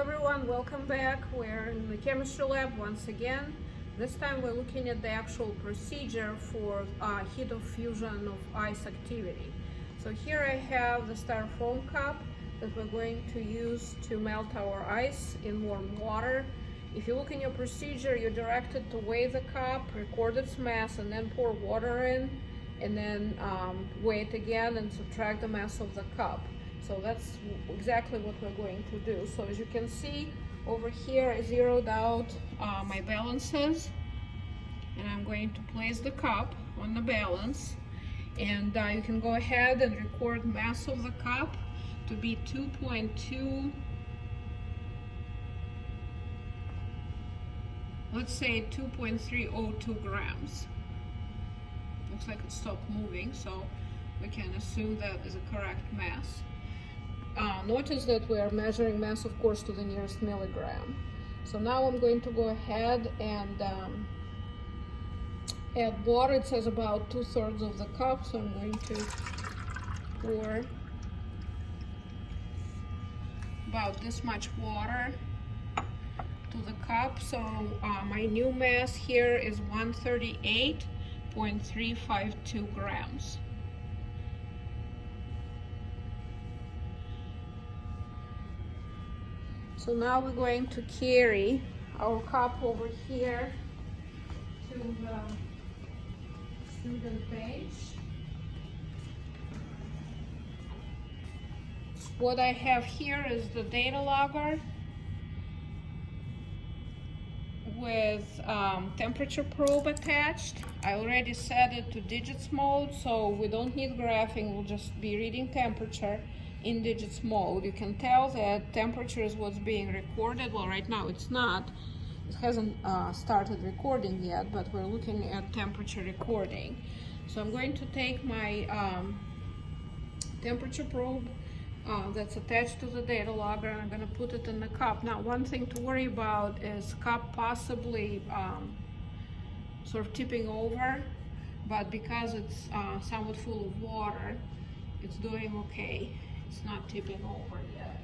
everyone, welcome back. We're in the chemistry lab once again. This time we're looking at the actual procedure for heat of fusion of ice activity. So here I have the styrofoam cup that we're going to use to melt our ice in warm water. If you look in your procedure, you're directed to weigh the cup, record its mass, and then pour water in, and then weigh it again and subtract the mass of the cup. So that's exactly what we're going to do. So as you can see over here, I zeroed out my balances, and I'm going to place the cup on the balance, and you can go ahead and record mass of the cup to be 2.2, let's say 2.302 grams. Looks like it stopped moving, so we can assume that is a correct mass. Notice that we are measuring mass, of course, to the nearest milligram. So now I'm going to go ahead and add water. It says about 2/3 of the cup, so I'm going to pour about this much water to the cup. So my new mass here is 138.352 grams. So now we're going to carry our cup over here to the student bench. What I have here is the data logger with temperature probe attached. I already set it to digits mode, so we don't need graphing. We'll just be reading temperature in digits mode. You can tell that temperature is what's being recorded. Well, right now it's not. It hasn't started recording yet, but we're looking at temperature recording. So I'm going to take my temperature probe that's attached to the data logger, and I'm going to put it in the cup. Now, one thing to worry about is cup possibly sort of tipping over, but because it's somewhat full of water, it's doing okay. It's not tipping over yet.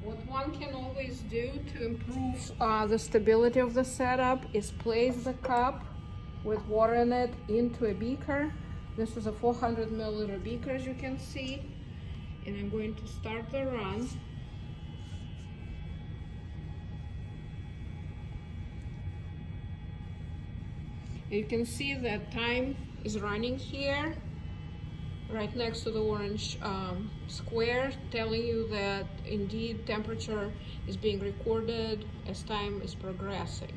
What one can always do to improve the stability of the setup is place the cup with water in it into a beaker. This is a 400 milliliter beaker, as you can see, and I'm going to start the run. You can see that time is running here, right next to the orange square, telling you that indeed temperature is being recorded as time is progressing.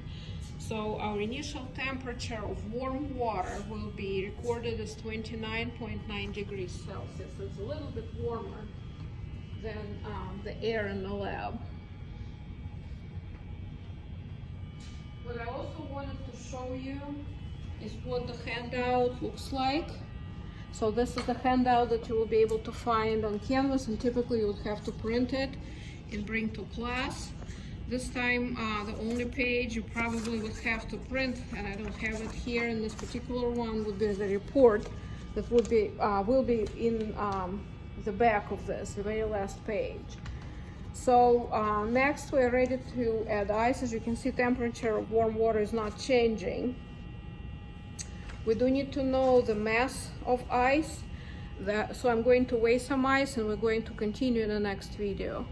So our initial temperature of warm water will be recorded as 29.9 degrees Celsius. So it's a little bit warmer than the air in the lab. What I also wanted to show you is what the handout looks like. So this is the handout that you will be able to find on Canvas, and typically you would have to print it and bring to class. This time the only page you probably would have to print, and I don't have it here in this particular one, would be the report that would be will be in the back of this, the very last page. So next we're ready to add ice. As you can see, temperature of warm water is not changing. We do need to know the mass of ice, so I'm going to weigh some ice, and we're going to continue in the next video.